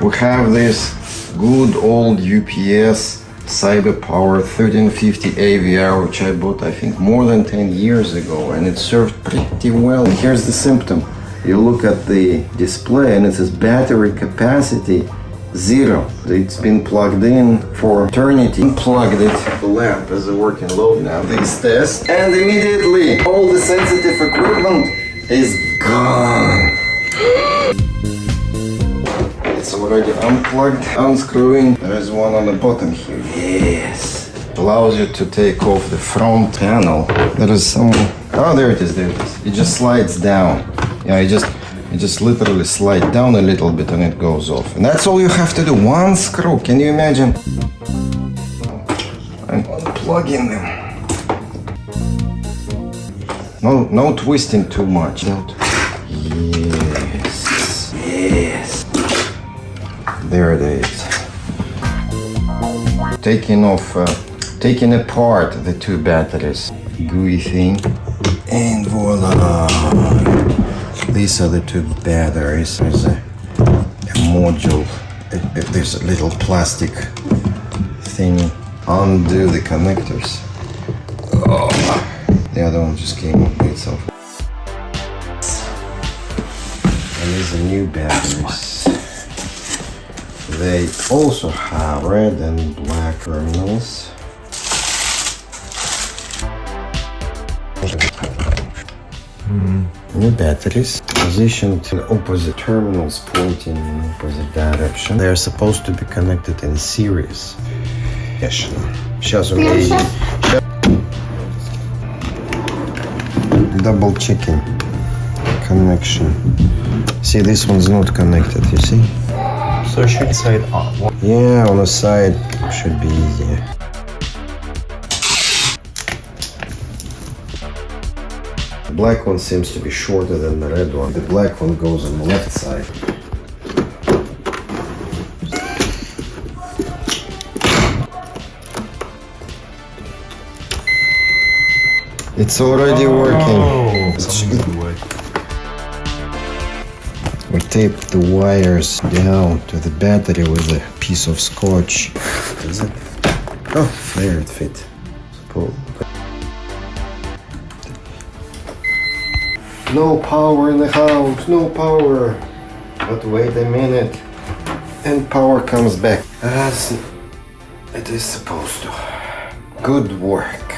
We have this good old UPS CyberPower 1350 AVR, which I bought I think more than 10 years ago, and it served pretty well. Here's the symptom. You look at the display and it says battery capacity 0. It's been plugged in for eternity. Unplugged it. The lamp is a working load now. This test, and immediately all the sensitive equipment is gone. It's already unplugged. Unscrewing. There's one on the bottom here. Yes. Allows you to take off the front panel. There is some. Oh, there it is. There it is. It just slides down. Yeah, it just literally slides down a little bit and it goes off. And that's all you have to do. One screw. Can you imagine? I'm unplugging them. No twisting too much. Yes. Yes. There it is. Taking apart the two batteries. Gooey thing. And voila. These are the two batteries. There's a module. There's a little plastic thing. Undo the connectors. Oh, the other one just came off by itself. And these are new batteries. They also have red and black terminals. New batteries positioned in opposite terminals pointing in opposite direction. They are supposed to be connected in series. Сейчас умею. Double checking connection. See, this one's not connected, you see? So it should say on. Yeah, on the side should be easier. The black one seems to be shorter than the red one. The black one goes on the left side. It's already working. We taped the wires down to the battery with a piece of scotch. Is it? Oh, there it fit. No power in the house, no power. But wait a minute, and power comes back as it is supposed to. Good work.